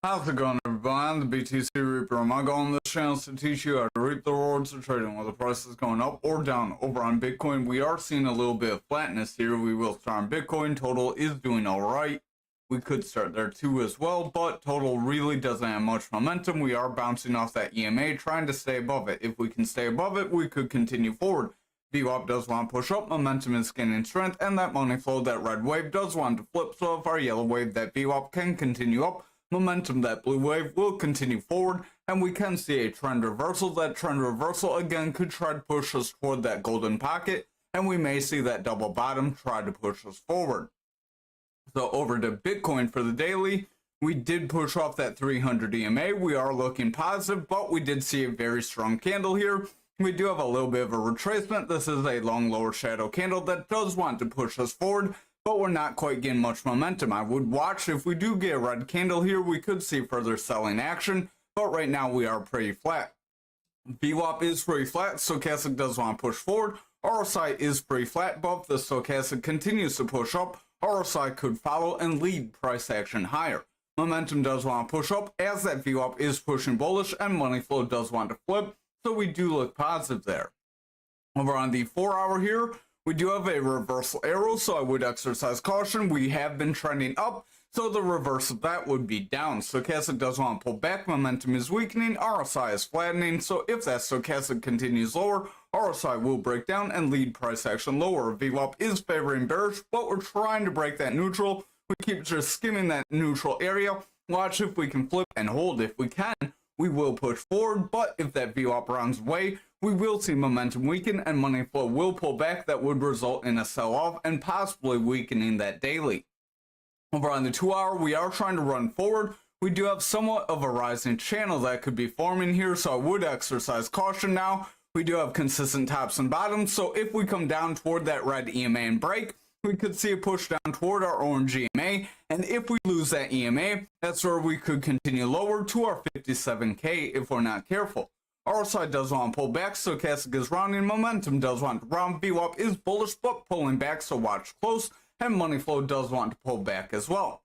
How's it going, everybody? I'm the BTC Reaper. My goal on this channel is to teach you how to reap the rewards of trading, whether the price is going up or down. Over on Bitcoin, we are seeing a little bit of flatness here. We will start on Bitcoin. Total is doing alright. We could start there too as well, but total really doesn't have much momentum. We are bouncing off that EMA, trying to stay above it. If we can stay above it, we could continue forward. VWAP does want to push up, momentum is gaining strength, and that money flow, that red wave, does want to flip. So if our yellow wave, that VWAP, can continue up, momentum, that blue wave, will continue forward, and we can see a trend reversal. That trend reversal again could try to push us toward that golden pocket, and we may see that double bottom try to push us forward. So over to Bitcoin for the daily, we did push off that 300 EMA. We are looking positive, but we did see a very strong candle here. We do have a little bit of a retracement. This is a long lower shadow candle that does want to push us forward, but we're not quite getting much momentum. I would watch if we do get a red candle here, we could see further selling action, but right now we are pretty flat. VWAP is pretty flat, stochastic does want to push forward, RSI is pretty flat, but if the stochastic continues to push up, RSI could follow and lead price action higher. Momentum does want to push up as that VWAP is pushing bullish, and money flow does want to flip, so we do look positive there. Over on the 4-hour here, we do have a reversal arrow, so I would exercise caution. We have been trending up, so the reverse of that would be down. Stochastic does want to pull back, momentum is weakening, RSI is flattening, so if that stochastic continues lower, RSI will break down and lead price action lower. VWAP is favoring bearish, but we're trying to break that neutral. We keep just skimming that neutral area. Watch if we can flip and hold. If we can, we will push forward, but if that VWAP rounds away, we will see momentum weaken and money flow will pull back. That would result in a sell-off and possibly weakening that daily. Over on the 2-hour, we are trying to run forward. We do have somewhat of a rising channel that could be forming here, so I would exercise caution now. We do have consistent tops and bottoms, so if we come down toward that red EMA and break, we could see a push down toward our orange EMA, and if we lose that EMA, that's where we could continue lower to our 57K if we're not careful. RSI does want to pull back, stochastic is rounding, momentum does want to round, VWAP is bullish but pulling back, so watch close, and money flow does want to pull back as well.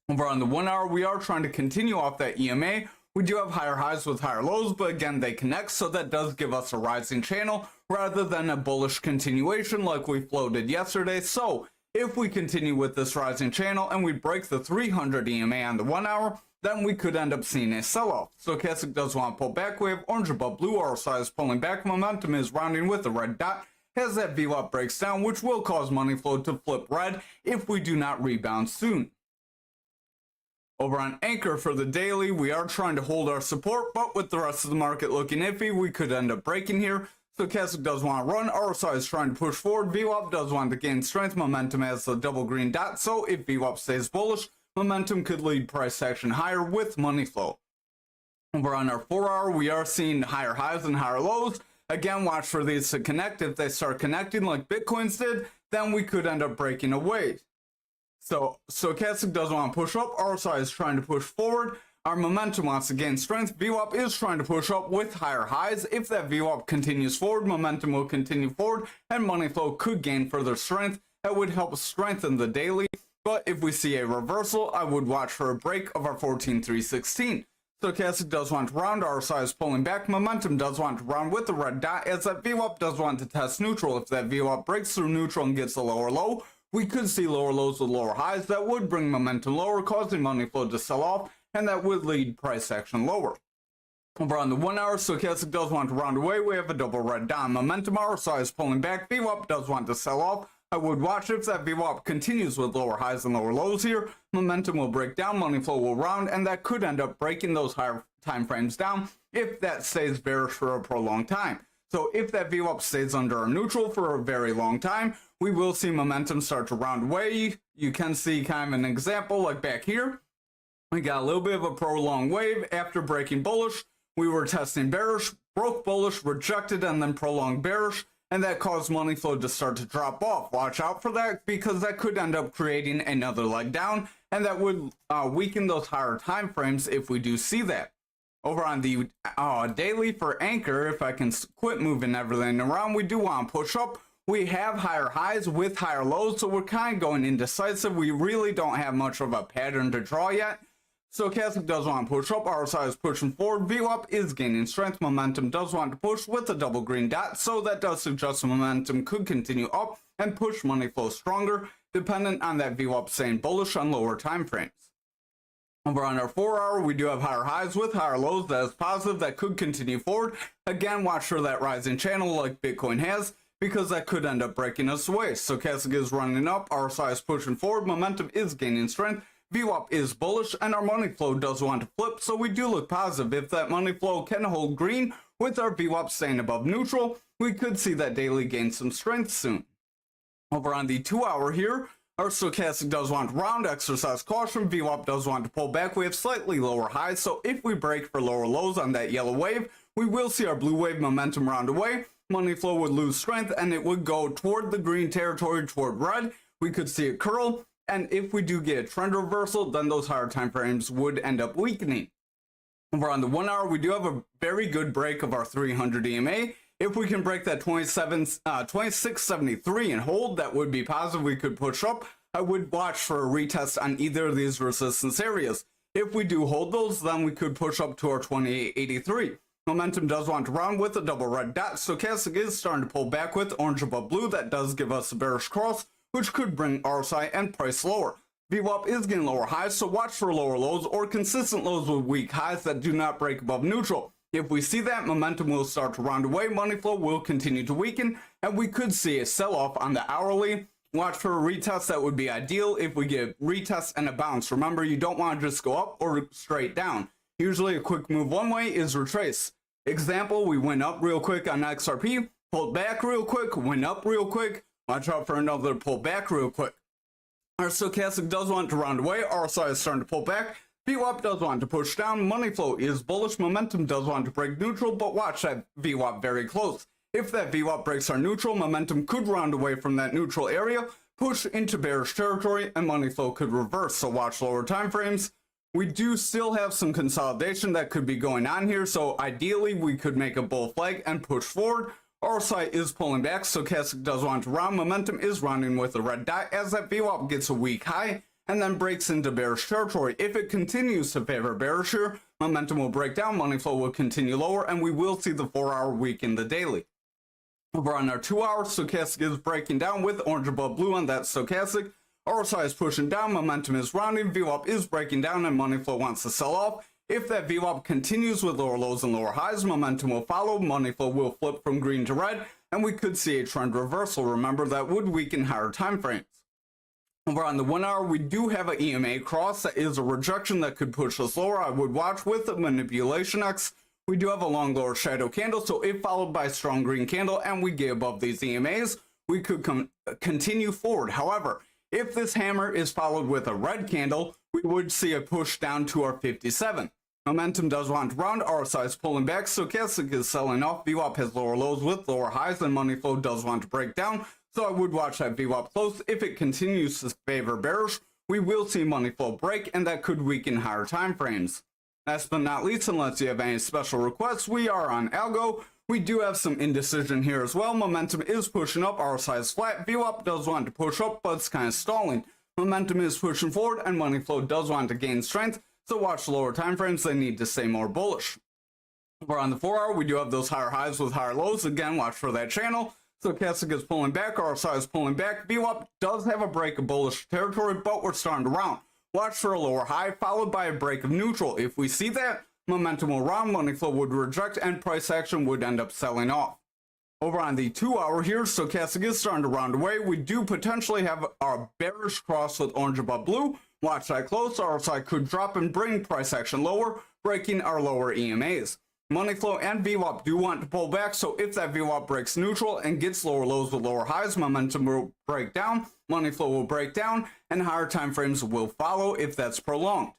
Over on the 1-hour, we are trying to continue off that EMA. We do have higher highs with higher lows, but again, they connect, so that does give us a rising channel rather than a bullish continuation like we floated yesterday. So if we continue with this rising channel and we break the 300 EMA on the 1-hour, then we could end up seeing a sell-off. Stochastic does want to pull back, we have orange above blue, RSI is pulling back, momentum is rounding with the red dot as that VWAP breaks down, which will cause money flow to flip red if we do not rebound soon. Over on Ankr for the daily, we are trying to hold our support, but with the rest of the market looking iffy, we could end up breaking here. Stochastic does want to run, RSI is trying to push forward, VWAP does want to gain strength, momentum has the double green dot, so if VWAP stays bullish, momentum could lead price action higher with money flow. Over on our 4-hour, we are seeing higher highs and higher lows. Again, watch for these to connect. If they start connecting like Bitcoin's did, then we could end up breaking away. So stochastic does want to push up, RSI is trying to push forward, our momentum wants to gain strength, VWAP is trying to push up with higher highs. If that VWAP continues forward, momentum will continue forward, and money flow could gain further strength. That would help strengthen the daily, but if we see a reversal, I would watch for a break of our 14,316. Stochastic does want to round, RSI is pulling back, momentum does want to round with the red dot as that VWAP does want to test neutral. If that VWAP breaks through neutral and gets a lower low, we could see lower lows with lower highs. That would bring momentum lower, causing money flow to sell off, and that would lead price action lower. Over on the 1-hour, stochastic does want to round away. We have a double red dot. Momentum, RSI is pulling back. VWAP does want to sell off. I would watch if that VWAP continues with lower highs and lower lows here. Momentum will break down, money flow will round, and that could end up breaking those higher time frames down if that stays bearish for a prolonged time. So if that VWAP stays under a neutral for a very long time, we will see momentum start to round away. You can see kind of an example like back here. We got a little bit of a prolonged wave after breaking bullish. We were testing bearish, broke bullish, rejected, and then prolonged bearish, and that caused money flow to start to drop off. Watch out for that because that could end up creating another leg down, and that would weaken those higher time frames if we do see that. Over on the daily for Ankr, if I can quit moving everything around, we do want to push up. We have higher highs with higher lows, so we're kind of going indecisive. We really don't have much of a pattern to draw yet. Stochastic does want to push up, RSI is pushing forward, VWAP is gaining strength, momentum does want to push with a double green dot, so that does suggest momentum could continue up and push money flow stronger, dependent on that VWAP staying bullish on lower time frames. Over on our 4 hour, we do have higher highs with higher lows. That is positive. That could continue forward. Again, watch for that rising channel like Bitcoin has, because that could end up breaking us away. Stochastic is running up, RSI is pushing forward, momentum is gaining strength, VWAP is bullish, and our money flow does want to flip, so we do look positive. If that money flow can hold green with our VWAP staying above neutral, we could see that daily gain some strength soon. Over on the 2 hour here, our stochastic does want to round, exercise caution, VWAP does want to pull back. We have slightly lower highs, so if we break for lower lows on that yellow wave, we will see our blue wave momentum round away. Money flow would lose strength and it would go toward the green territory, toward red. We could see it curl, and if we do get a trend reversal, then those higher time frames would end up weakening. Over on the 1 hour, we do have a very good break of our 300 EMA. If we can break that 2673 and hold, that would be positive. We could push up. I would watch for a retest on either of these resistance areas. If we do hold those, then we could push up to our 2883. Momentum does want to round with a double red dot. Stochastic is starting to pull back with orange above blue. That does give us a bearish cross, which could bring RSI and price lower. VWAP is getting lower highs, so watch for lower lows or consistent lows with weak highs that do not break above neutral. If we see that, momentum will start to round away, money flow will continue to weaken, and we could see a sell-off on the hourly. Watch for a retest. That would be ideal if we get a retest and a bounce. Remember, you don't want to just go up or straight down. Usually a quick move one way is retrace. Example, we went up real quick on XRP, pulled back real quick, went up real quick. Watch out for another pull back real quick. Our stochastic does want to round away, RSI is starting to pull back. VWAP does want to push down, money flow is bullish, momentum does want to break neutral, but watch that VWAP very close. If that VWAP breaks our neutral, momentum could round away from that neutral area, push into bearish territory, and money flow could reverse, so watch lower time frames. We do still have some consolidation that could be going on here, so ideally we could make a bull flag and push forward. RSI is pulling back, stochastic does want to round, momentum is rounding with a red dot as that VWAP gets a weak high and then breaks into bearish territory. If it continues to favor bearish here, momentum will break down, money flow will continue lower, and we will see the 4 hour weaken the daily. Over on our 2 hour, stochastic is breaking down with orange above blue on that stochastic. RSI is pushing down, momentum is rounding, VWAP is breaking down, and money flow wants to sell off. If that VWAP continues with lower lows and lower highs, momentum will follow, money flow will flip from green to red, and we could see a trend reversal. Remember, that would weaken higher time frames. Over on the 1 hour, we do have an EMA cross. That is a rejection that could push us lower. I would watch with the manipulation X. We do have a long lower shadow candle, so if followed by a strong green candle and we get above these EMAs, we could continue forward. However, if this hammer is followed with a red candle, we would see a push down to our 57. Momentum does want to round, RSI is pulling back, stochastic is selling off, VWAP has lower lows with lower highs, and money flow does want to break down, so I would watch that VWAP close. If it continues to favor bearish, we will see money flow break, and that could weaken higher time frames. Last but not least, unless you have any special requests, we are on ALGO. We do have some indecision here as well. Momentum is pushing up, RSI is flat, VWAP does want to push up, but it's kind of stalling. Momentum is pushing forward, and money flow does want to gain strength, so watch lower time frames, they need to stay more bullish. Over on the 4 hour, we do have those higher highs with higher lows. Again, watch for that channel. Stochastic is pulling back, RSI is pulling back. VWAP does have a break of bullish territory, but we're starting to round. Watch for a lower high, followed by a break of neutral. If we see that, momentum will round, money flow would reject, and price action would end up selling off. Over on the 2 hour here, stochastic is starting to round away. We do potentially have our bearish cross with orange above blue. Watch that close, RSI could drop and bring price action lower, breaking our lower EMAs. Money flow and VWAP do want to pull back, so if that VWAP breaks neutral and gets lower lows with lower highs, momentum will break down, money flow will break down, and higher time frames will follow if that's prolonged.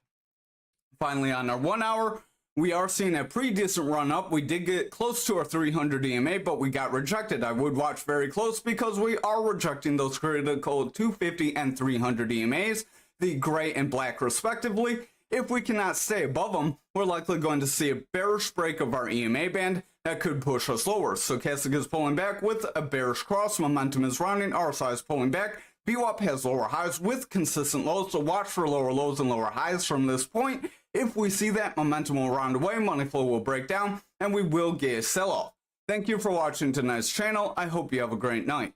Finally, on our 1 hour, we are seeing a pretty decent run up. We did get close to our 300 EMA, but we got rejected. I would watch very close because we are rejecting those critical 250 and 300 EMAs, the gray and black respectively. If we cannot stay above them, we're likely going to see a bearish break of our EMA band that could push us lower. Stochastic is pulling back with a bearish cross, momentum is rounding, RSI is pulling back, VWAP has lower highs with consistent lows, so watch for lower lows and lower highs from this point. If we see that, momentum will round away, money flow will break down, and we will get a sell-off. Thank you for watching tonight's channel. I hope you have a great night.